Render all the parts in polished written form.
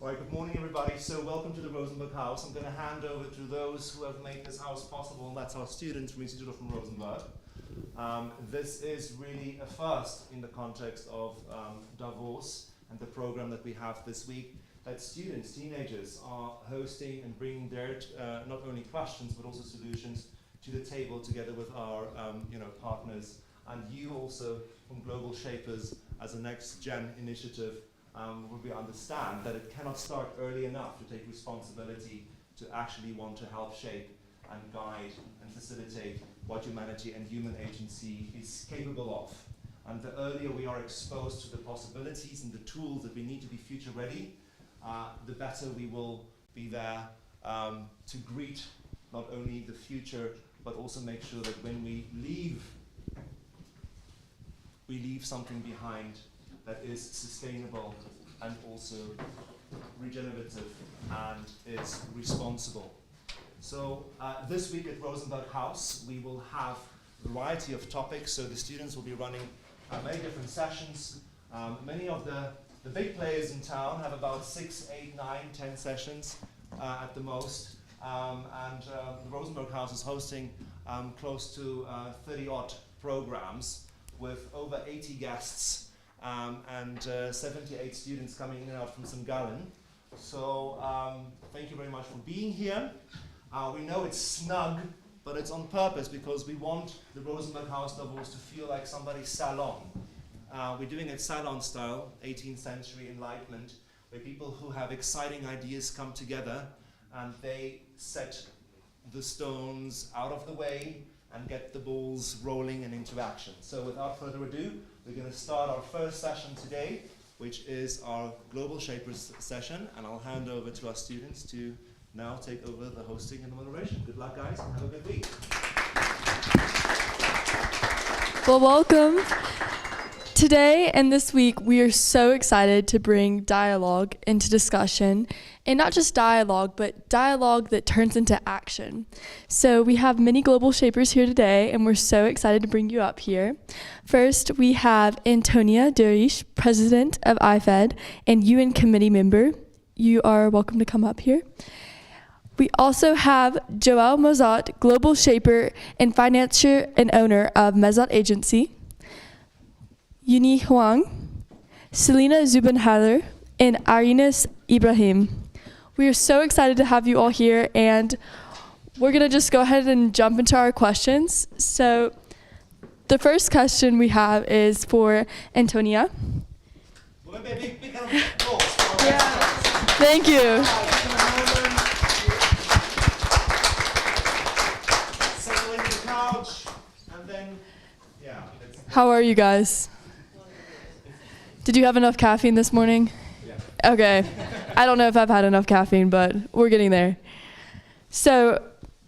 Right, good morning everybody. So welcome to the Rosenberg House. I'm going to hand over to those who have made this house possible, and that's our students from Institut from Rosenberg. This is really a first in the context of Davos and the program that we have this week, that students, teenagers are hosting and bringing their not only questions but also solutions to the table together with our partners, and you also from Global Shapers as a next gen initiative. Where we understand that it cannot start early enough to take responsibility to actually want to help shape and guide and facilitate what humanity and human agency is capable of. And the earlier we are exposed to the possibilities and the tools that we need to be future ready, the better we will be there to greet not only the future, but also make sure that when we leave something behind that is sustainable and also regenerative and is responsible. So this week at Rosenberg House, we will have a variety of topics. So the students will be running many different sessions. Many of the big players in town have about 6, 8, 9, 10 sessions at the most. The Rosenberg House is hosting close to 30 odd programs with over 80 guests. And 78 students coming in and out from St. Gallen. So thank you very much for being here. We know it's snug, but it's on purpose because we want the Rosenberg House Davos to feel like somebody's salon. We're doing it salon style, 18th century enlightenment, where people who have exciting ideas come together and they set the stones out of the way and get the balls rolling and into action. So without further ado, we're going to start our first session today, which is our Global Shapers session, and I'll hand over to our students to now take over the hosting and the moderation. Good luck, guys, and have a good week. Well, welcome. Today and this week, we are so excited to bring dialogue into discussion, and not just dialogue, but dialogue that turns into action. So we have many global shapers here today, and we're so excited to bring you up here. First, we have Antonia Durish, president of IFED and UN committee member. You are welcome to come up here. We also have Joël Mozart, global shaper and financier and owner of Mezot Agency. Yuni Huang, Selena Zubenhaler, and Arinus Ibrahim. We are so excited to have you all here, and we're going to just go ahead and jump into our questions. So the first question we have is for Antonia. Thank you. Settle into the couch, and then, How are you guys? Did you have enough caffeine this morning? Yeah. Okay. I don't know if I've had enough caffeine, but we're getting there. So,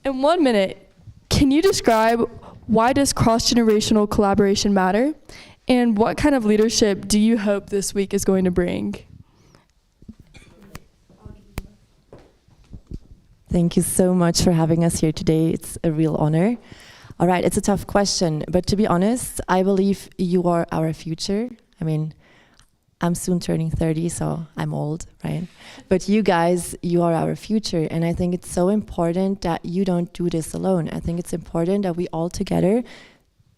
in 1 minute, can you describe why does cross-generational collaboration matter? And what kind of leadership do you hope this week is going to bring? Thank you so much for having us here today. It's a real honor. All right, it's a tough question, but to be honest, I believe you are our future. I mean, I'm soon turning 30, so I'm old, right? But you guys, you are our future, and I think it's so important that you don't do this alone. I think it's important that we all together,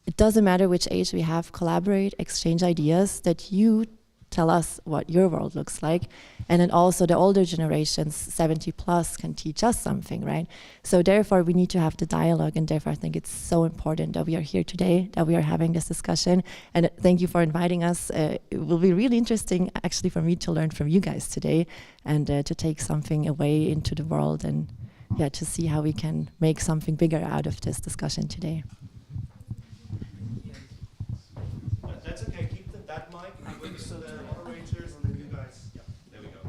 it doesn't matter which age we have, collaborate, exchange ideas, that you tell us what your world looks like, and then also the older generations, 70 plus, can teach us something, right? So therefore we need to have the dialogue, and therefore I think it's so important that we are here today, that we are having this discussion, and thank you for inviting us. It will be really interesting actually for me to learn from you guys today, and to take something away into the world, and to see how we can make something bigger out of this discussion today. That's okay, keep that mic so the moderators and then you guys. Yeah, there we go.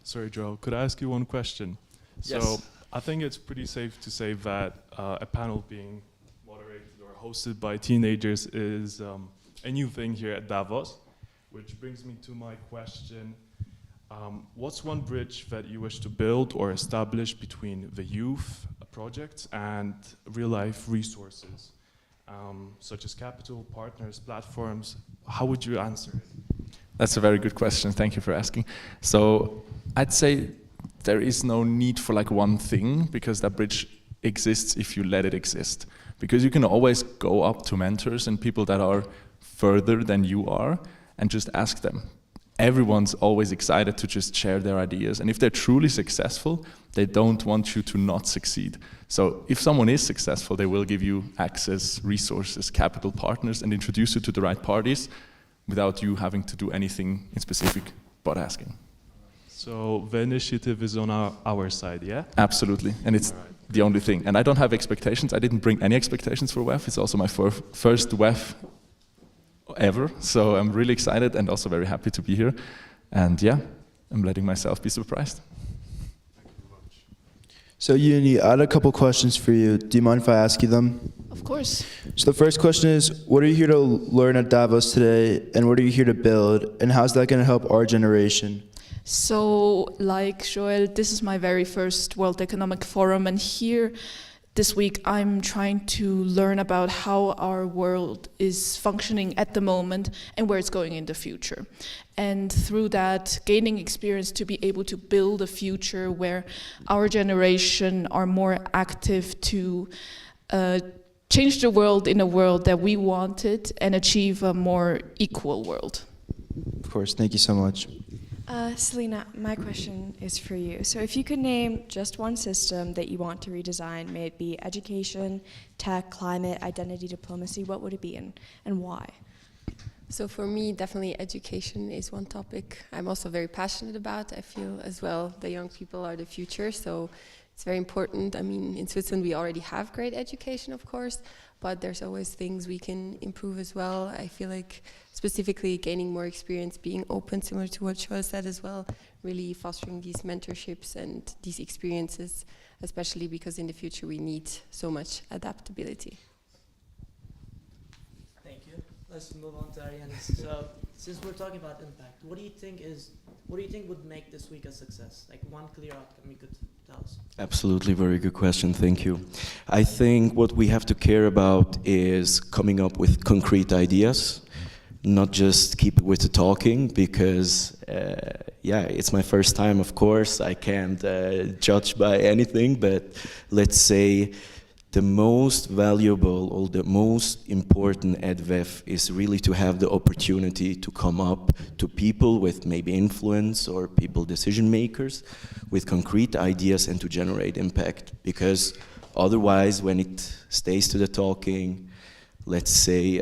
Sorry, Joel, could I ask you one question? Yes. So I think it's pretty safe to say that a panel being moderated or hosted by teenagers is a new thing here at Davos, which brings me to my question. What's one bridge that you wish to build or establish between the youth projects and real-life resources, such as capital, partners, platforms? How would you answer it? That's a very good question. Thank you for asking. So I'd say there is no need for like one thing, because that bridge exists if you let it exist. Because you can always go up to mentors and people that are further than you are and just ask them. Everyone's always excited to just share their ideas. And if they're truly successful, they don't want you to not succeed. So if someone is successful, they will give you access, resources, capital partners, and introduce you to the right parties without you having to do anything in specific but asking. So the initiative is on our side, yeah? Absolutely, and it's the only thing. And I don't have expectations. I didn't bring any expectations for WEF. It's also my first WEF ever, so I'm really excited and also very happy to be here. And yeah, I'm letting myself be surprised. So Uni, I had a couple questions for you. Do you mind if I ask you them? Of course. So the first question is, what are you here to learn at Davos today, and what are you here to build, and how's that going to help our generation? So, like Joel, this is my very first World Economic Forum, and here this week I'm trying to learn about how our world is functioning at the moment and where it's going in the future. And through that, gaining experience to be able to build a future where our generation are more active to change the world in a world that we wanted and achieve a more equal world. Of course, thank you so much. Selena, my question is for you. So if you could name just one system that you want to redesign, may it be education, tech, climate, identity, diplomacy, what would it be and why? So for me, definitely education is one topic I'm also very passionate about. I feel as well the young people are the future, so it's very important. I mean, in Switzerland we already have great education, of course, but there's always things we can improve as well. I feel like specifically gaining more experience, being open, similar to what Joel said as well, really fostering these mentorships and these experiences, especially because in the future we need so much adaptability. Thank you. Let's move on to Ariane. So, since we're talking about impact, what do you think would make this week a success? Like one clear outcome you could tell us. Absolutely, very good question. Thank you. I think what we have to care about is coming up with concrete ideas, not just keep it with the talking, because yeah, it's my first time, of course. I can't judge by anything, but let's say the most valuable or the most important at WEF is really to have the opportunity to come up to people with maybe influence or people decision makers with concrete ideas and to generate impact, because otherwise when it stays to the talking, let's say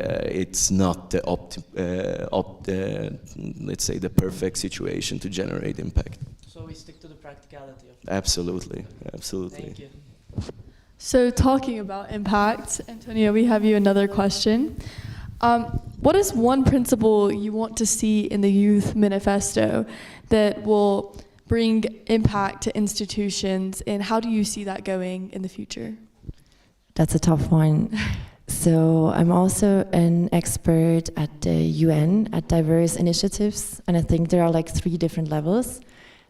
it's not the let's say the perfect situation to generate impact. So we stick to the practicality of it. Absolutely, absolutely. Thank you. So talking about impact, Antonio, we have you another question. What is one principle you want to see in the Youth Manifesto that will bring impact to institutions, and how do you see that going in the future? That's a tough one. So I'm also an expert at the UN, at diverse initiatives, and I think there are like 3 different levels.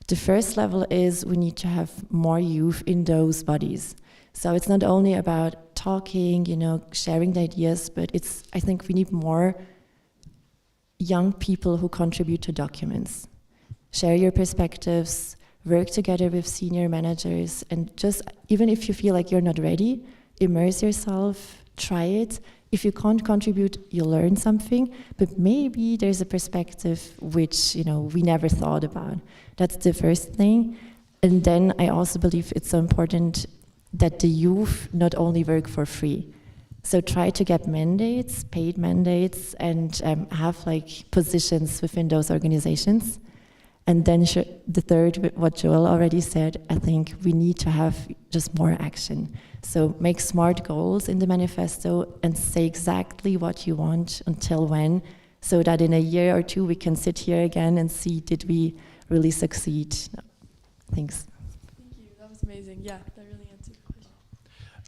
The first level is we need to have more youth in those bodies. So it's not only about talking, sharing the ideas, but I think we need more young people who contribute to documents. Share your perspectives, work together with senior managers, and just, even if you feel like you're not ready, immerse yourself, try it. If you can't contribute, you'll learn something, but maybe there's a perspective which, we never thought about. That's the first thing. And then I also believe it's so important that the youth not only work for free. So try to get mandates, paid mandates, and have positions within those organizations. And then the third, what Joel already said, I think we need to have just more action. So make smart goals in the manifesto and say exactly what you want until when, so that in a year or 2 we can sit here again and see, did we really succeed? Thanks. Thank you, that was amazing. Yeah, that really answered the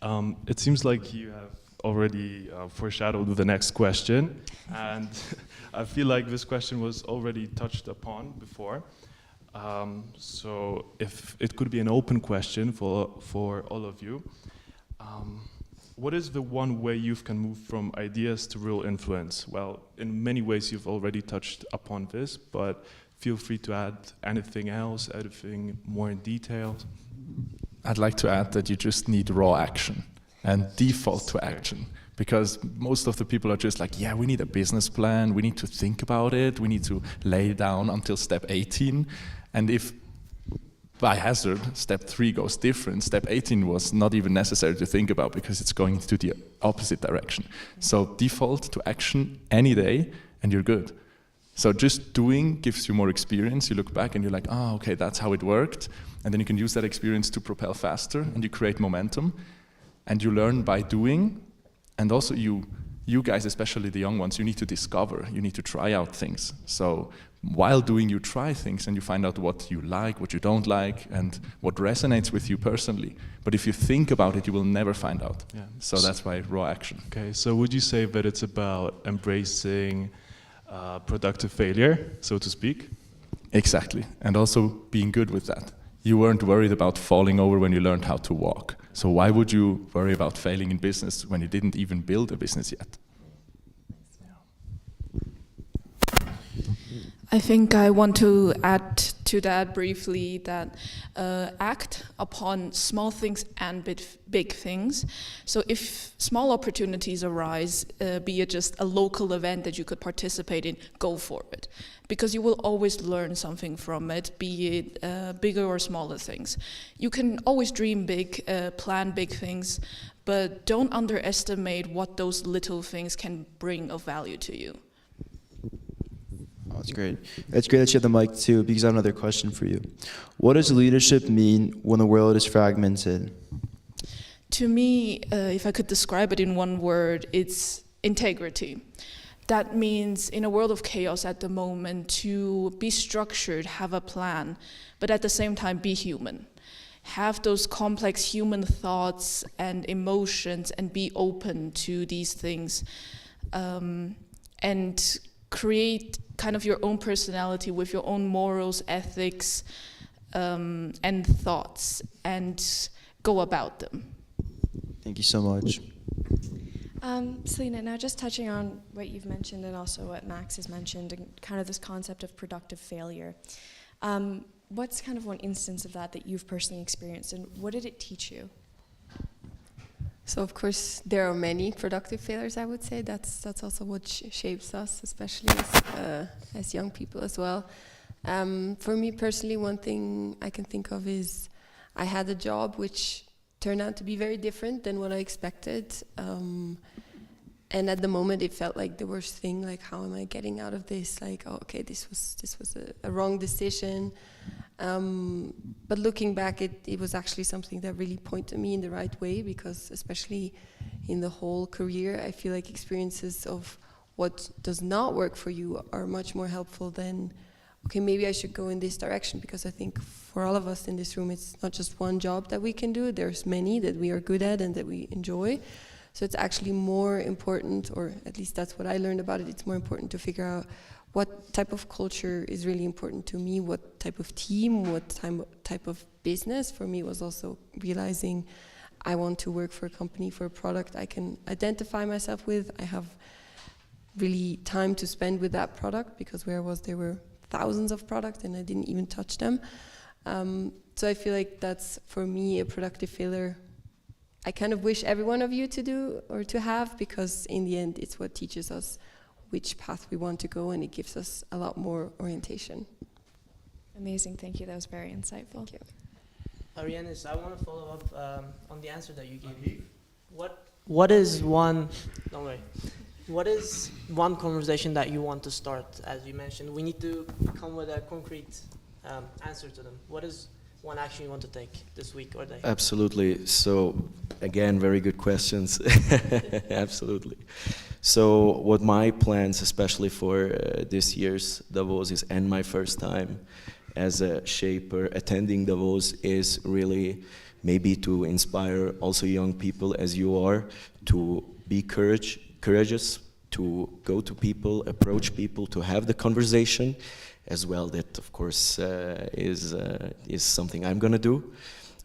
question. It seems like you have already foreshadowed the next question, and I feel like this question was already touched upon before. So if it could be an open question for all of you, what is the one way youth can move from ideas to real influence? Well, in many ways you've already touched upon this, but feel free to add anything else, anything more in detail. I'd like to add that you just need raw action and default to action. Because most of the people are just like, yeah, we need a business plan, we need to think about it, we need to lay it down until step 18. And if by hazard, step 3 goes different, step 18 was not even necessary to think about because it's going to the opposite direction. So default to action any day and you're good. So just doing gives you more experience. You look back and you're like, oh, okay, that's how it worked. And then you can use that experience to propel faster and you create momentum. And you learn by doing. And also you guys, especially the young ones, you need to discover, you need to try out things. So while doing, you try things and you find out what you like, what you don't like, and what resonates with you personally. But if you think about it, you will never find out. Yeah. So that's why raw action. Okay, so would you say that it's about embracing productive failure, so to speak? Exactly, and also being good with that. You weren't worried about falling over when you learned how to walk. So why would you worry about failing in business when you didn't even build a business yet? I think I want to add to that briefly that act upon small things and big things. So if small opportunities arise, be it just a local event that you could participate in, go for it. Because you will always learn something from it, be it bigger or smaller things. You can always dream big, plan big things, but don't underestimate what those little things can bring of value to you. Oh, that's great. It's great that you have the mic too, because I have another question for you. What does leadership mean when the world is fragmented? To me, if I could describe it in one word, it's integrity. That means in a world of chaos at the moment, to be structured, have a plan, but at the same time be human. Have those complex human thoughts and emotions and be open to these things. And create kind of your own personality with your own morals, ethics, and thoughts, and go about them. Thank you so much. Selena, now just touching on what you've mentioned and also what Max has mentioned, and kind of this concept of productive failure. What's kind of one instance of that you've personally experienced, and what did it teach you? So of course there are many productive failures, I would say. That's also what shapes us, especially as young people as well. For me personally, one thing I can think of is I had a job which turned out to be very different than what I expected. And at the moment it felt like the worst thing, like how am I getting out of this? Like, oh, okay, this was a wrong decision. But looking back, it was actually something that really pointed me in the right way, because especially in the whole career, I feel like experiences of what does not work for you are much more helpful than, okay, maybe I should go in this direction, because I think for all of us in this room, it's not just one job that we can do. There's many that we are good at and that we enjoy. So it's actually more important, or at least that's what I learned about it, it's more important to figure out what type of culture is really important to me, what type of team, what type of business. For me was also realizing I want to work for a company, for a product I can identify myself with. I have really time to spend with that product, because where I was, there were thousands of products and I didn't even touch them. So I feel like that's, for me, a productive failure I kind of wish every one of you to do or to have, because in the end it's what teaches us which path we want to go, and it gives us a lot more orientation. Amazing, thank you. That was very insightful. Thank you. Arianis, I want to follow up on the answer that you gave. What is one? Don't worry. What is one conversation that you want to start? As you mentioned, we need to come with a concrete answer to them. What is one action you want to take this week or day? Absolutely. So, again, very good questions. Absolutely. So, what my plans, especially for this year's Davos, is, and my first time as a shaper attending Davos, is really maybe to inspire also young people as you are to be courageous, to go to people, approach people, to have the conversation as well. That, of course, is something I'm going to do.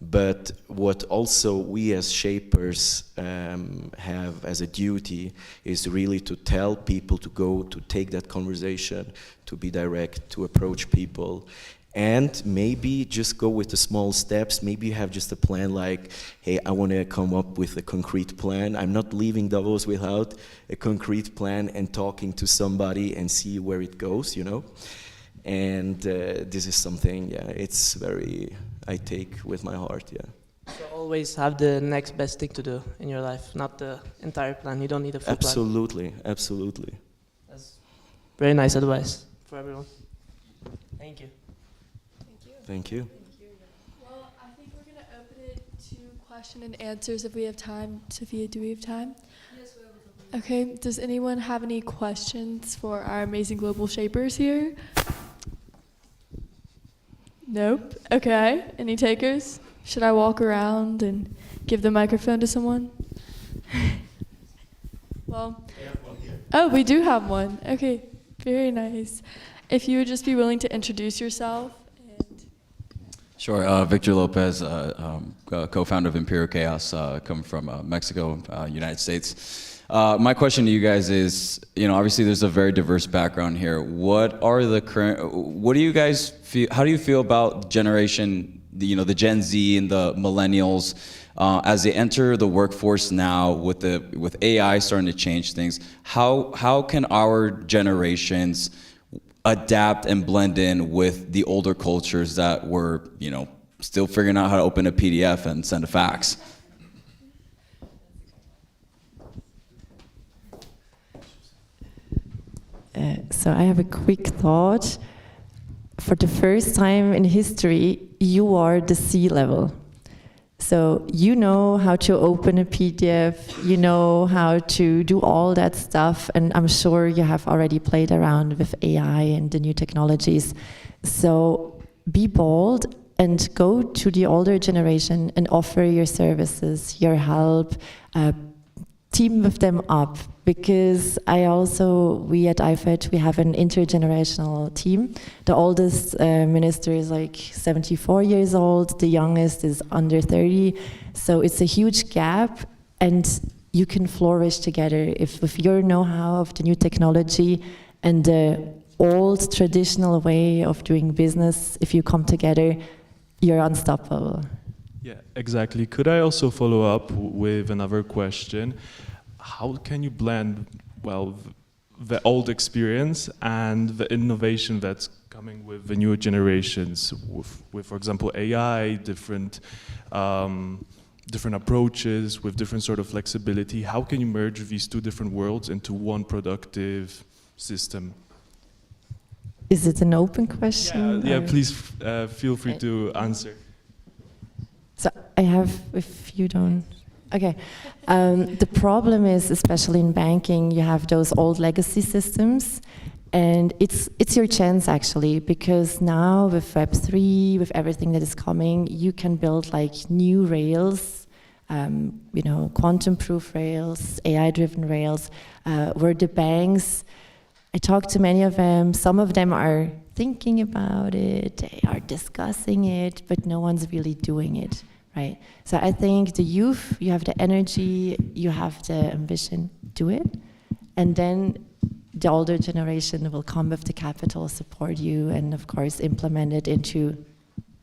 But what also we as shapers have as a duty is really to tell people to go, to take that conversation, to be direct, to approach people, and maybe just go with the small steps. Maybe you have just a plan like, hey, I want to come up with a concrete plan. I'm not leaving Davos without a concrete plan and talking to somebody and see where it goes, you know? And this is something, yeah, it's very, I take with my heart, yeah. So always have the next best thing to do in your life, not the entire plan. You don't need a full plan. Absolutely, absolutely. That's very nice advice for everyone. Thank you. Thank you. Well, I think we're going to open it to question and answers if we have time. Sophia, do we have time? Yes, we have time. Okay, does anyone have any questions for our amazing global shapers here? Nope. Okay, any takers? Should I walk around and give the microphone to someone? Well, oh, we do have one. Okay, very nice. If you would just be willing to introduce yourself. Sure. Victor Lopez, co-founder of Imperial Chaos, come from Mexico, United States. My question to you guys is, you know, obviously there's a very diverse background here. What do you guys feel, how do you feel about generation, the Gen Z and the millennials, as they enter the workforce now with AI starting to change things? How can our generations adapt and blend in with the older cultures that were, still figuring out how to open a PDF and send a fax? So I have a quick thought. For the first time in history, you are the C-level. So you know how to open a PDF, you know how to do all that stuff, and I'm sure you have already played around with AI and the new technologies. So be bold and go to the older generation and offer your services, your help, team with them up, because we at IFET, we have an intergenerational team. The oldest minister is like 74 years old, the youngest is under 30, so it's a huge gap, and you can flourish together if with your know-how of the new technology and the old traditional way of doing business. If you come together, you're unstoppable. Yeah, exactly. Could I also follow up with another question? How can you blend, the old experience and the innovation that's coming with the newer generations, with for example, AI, different approaches, with different sort of flexibility? How can you merge these two different worlds into one productive system? Is it an open question? Yeah, please feel free to answer. So I have, if you don't... Okay. The problem is, especially in banking, you have those old legacy systems, and it's your chance actually, because now with Web3, with everything that is coming, you can build like new rails, quantum-proof rails, AI-driven rails, where the banks, I talked to many of them, some of them are thinking about it, they are discussing it, but no one's really doing it. Right. So I think the youth, you have the energy, you have the ambition, do it. And then the older generation will come with the capital, support you, and of course implement it into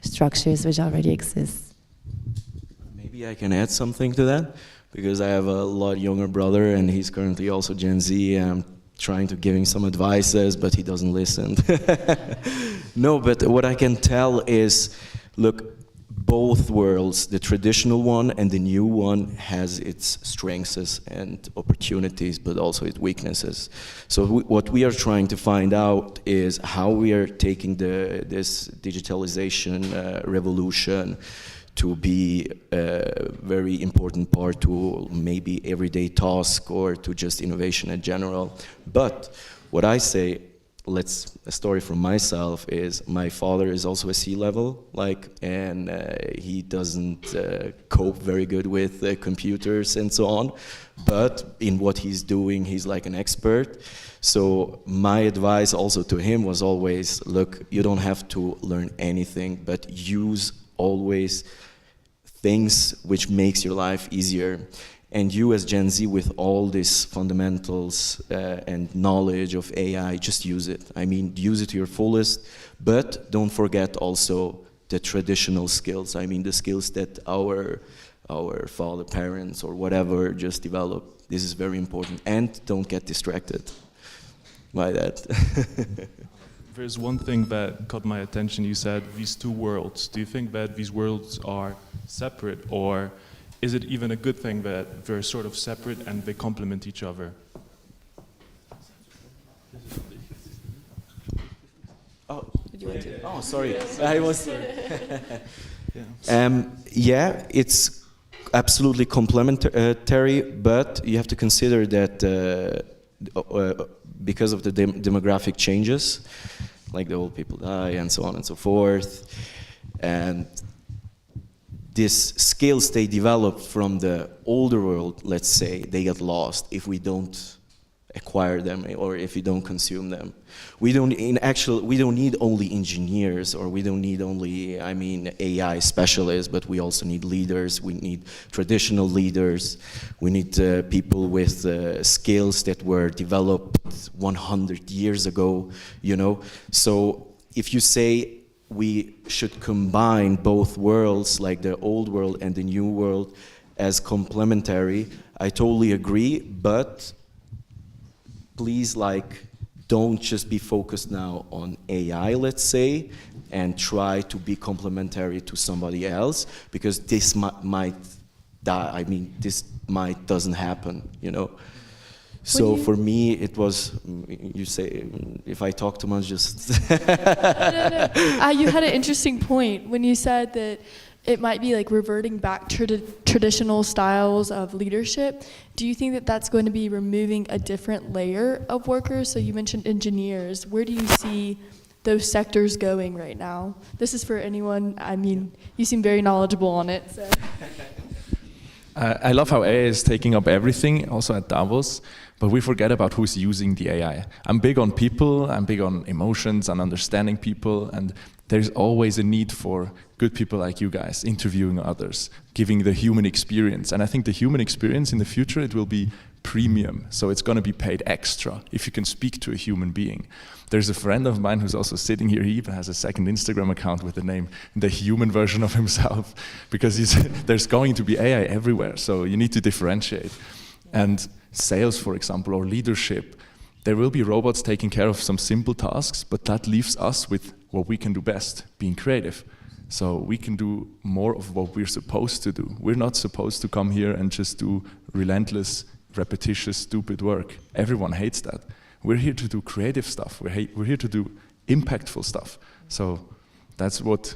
structures which already exist. Maybe I can add something to that, because I have a lot younger brother and he's currently also Gen Z, and I'm trying to give him some advices, but he doesn't listen. No, but what I can tell is, look, both worlds, the traditional one and the new one, has its strengths and opportunities, but also its weaknesses. So what we are trying to find out is how we are taking this digitalization revolution to be a very important part to maybe everyday task or to just innovation in general. But what I say, a story from myself is, my father is also a C-level, and he doesn't cope very good with computers and so on, but in what he's doing, he's like an expert. So my advice also to him was always, look, you don't have to learn anything, but use always things which makes your life easier. And you as Gen Z, with all these fundamentals and knowledge of AI, just use it. I mean, use it to your fullest, but don't forget also the traditional skills. I mean, the skills that our father, parents, or whatever just developed. This is very important. And don't get distracted by that. There's one thing that caught my attention. You said these two worlds. Do you think that these worlds are separate, or is it even a good thing that they're sort of separate and they complement each other? Oh, Did you want to? oh, sorry. I was. Yeah, it's absolutely complementary, but you have to consider that because of the demographic changes, like the old people die and so on and so forth, and these skills they develop from the older world, let's say, they get lost if we don't acquire them or if we don't consume them. We don't need only engineers, or we don't need only, I mean, AI specialists, but we also need leaders. We need traditional leaders. We need people with skills that were developed 100 years ago, you know. So if you say we should combine both worlds, like the old world and the new world, as complementary, I totally agree, but please, like, don't just be focused now on AI, let's say, and try to be complementary to somebody else, because this might die. I mean, this might doesn't happen, you know. So for me, it was, you say, if I talk too much, just... No. You had an interesting point when you said that it might be like reverting back to traditional styles of leadership. Do you think that that's going to be removing a different layer of workers? So you mentioned engineers. Where do you see those sectors going right now? This is for anyone. I mean, you seem very knowledgeable on it. So. I love how AI is taking up everything, also at Davos, but we forget about who's using the AI. I'm big on people, I'm big on emotions and understanding people, and there's always a need for good people like you guys, interviewing others, giving the human experience. And I think the human experience in the future, it will be premium, so it's going to be paid extra if you can speak to a human being. There's a friend of mine who's also sitting here. He even has a second Instagram account with the name, the human version of himself, because there's going to be AI everywhere, so you need to differentiate. And sales, for example, or leadership, there will be robots taking care of some simple tasks, but that leaves us with what we can do best, being creative. So we can do more of what we're supposed to do. We're not supposed to come here and just do relentless, repetitious, stupid work. Everyone hates that. We're here to do creative stuff. We're here to do impactful stuff. So that's what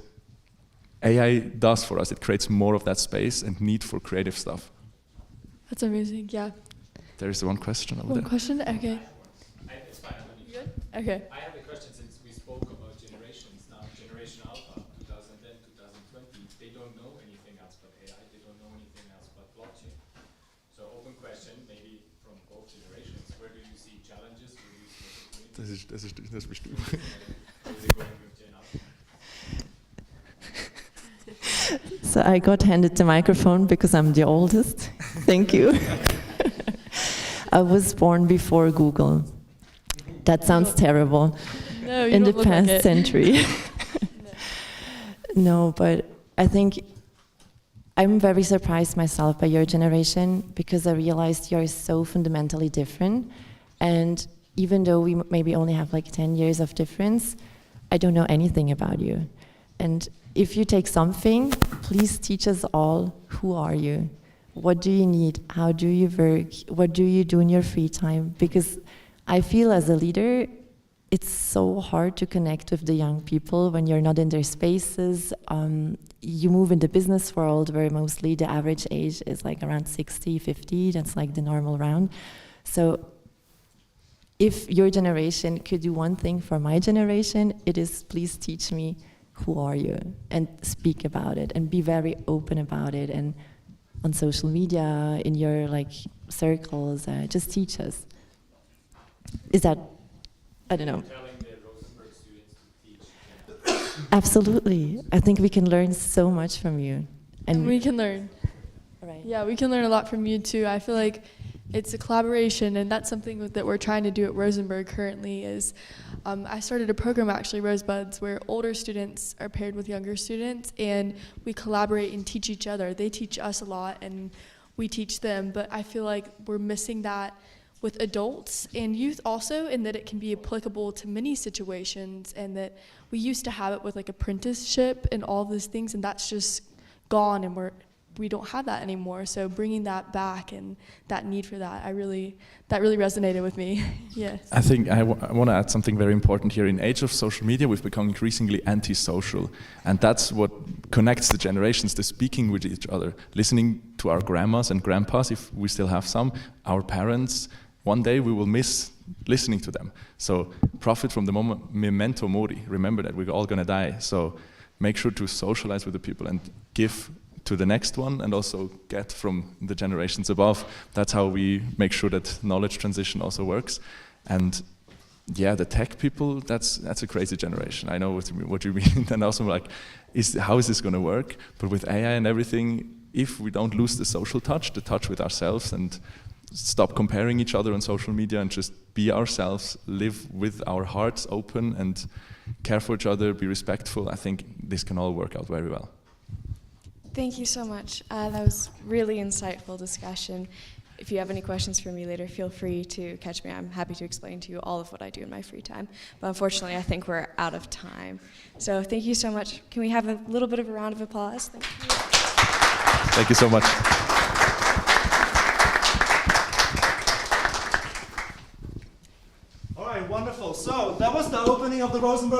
AI does for us. It creates more of that space and need for creative stuff. That's amazing, yeah. There's one question over there. One question? Okay. It's fine. You good? Okay. I have a question since we spoke about generations. Now, Generation Alpha, 2010, 2020, they don't know anything else but AI. They don't know anything else but blockchain. So open question, maybe from both generations. Where do you see challenges? Where do you see opportunities? Das bist du. How is it going with Gen Alpha? So I got handed the microphone because I'm the oldest. Thank you. I was born before Google. That sounds terrible. No, you in don't the look past like it. century. No, but I think I'm very surprised myself by your generation, because I realized you're so fundamentally different. And even though we maybe only have like 10 years of difference, I don't know anything about you. And if you take something, please teach us all, who are you? What do you need? How do you work? What do you do in your free time? Because I feel as a leader, it's so hard to connect with the young people when you're not in their spaces. You move in the business world where mostly the average age is like around 60, 50. That's like the normal round. So if your generation could do one thing for my generation, it is please teach me, who are you? And speak about it and be very open about it. And on social media, in your like circles, just teach us. Is that, I don't know. Telling the Rosenberg students to teach. Absolutely. I think we can learn so much from you. And we can learn. Right. Yeah, we can learn a lot from you too. I feel like it's a collaboration, and that's something that we're trying to do at Rosenberg currently is I started a program actually, Rosebuds, where older students are paired with younger students, and we collaborate and teach each other. They teach us a lot, and we teach them, but I feel like we're missing that with adults and youth also, in that it can be applicable to many situations, and that we used to have it with like apprenticeship and all these things, and that's just gone, and we don't have that anymore. So bringing that back and that need for that, that really resonated with me. Yes. I think I want to add something very important here. In age of social media, we've become increasingly antisocial, and that's what connects the generations, the speaking with each other, listening to our grandmas and grandpas, if we still have some, our parents. One day we will miss listening to them. So profit from the moment, memento mori. Remember that we're all going to die. So make sure to socialize with the people and give to the next one, and also get from the generations above. That's how we make sure that knowledge transition also works. And yeah, the tech people, that's a crazy generation. I know what you mean. And also like, how is this going to work? But with AI and everything, if we don't lose the social touch, the touch with ourselves, and stop comparing each other on social media and just be ourselves, live with our hearts open and care for each other, be respectful, I think this can all work out very well. Thank you so much. That was really insightful discussion. If you have any questions for me later, feel free to catch me. I'm happy to explain to you all of what I do in my free time. But unfortunately, I think we're out of time. So thank you so much. Can we have a little bit of a round of applause? Thank you. Thank you so much. All right, wonderful. So that was the opening of the Rosenberg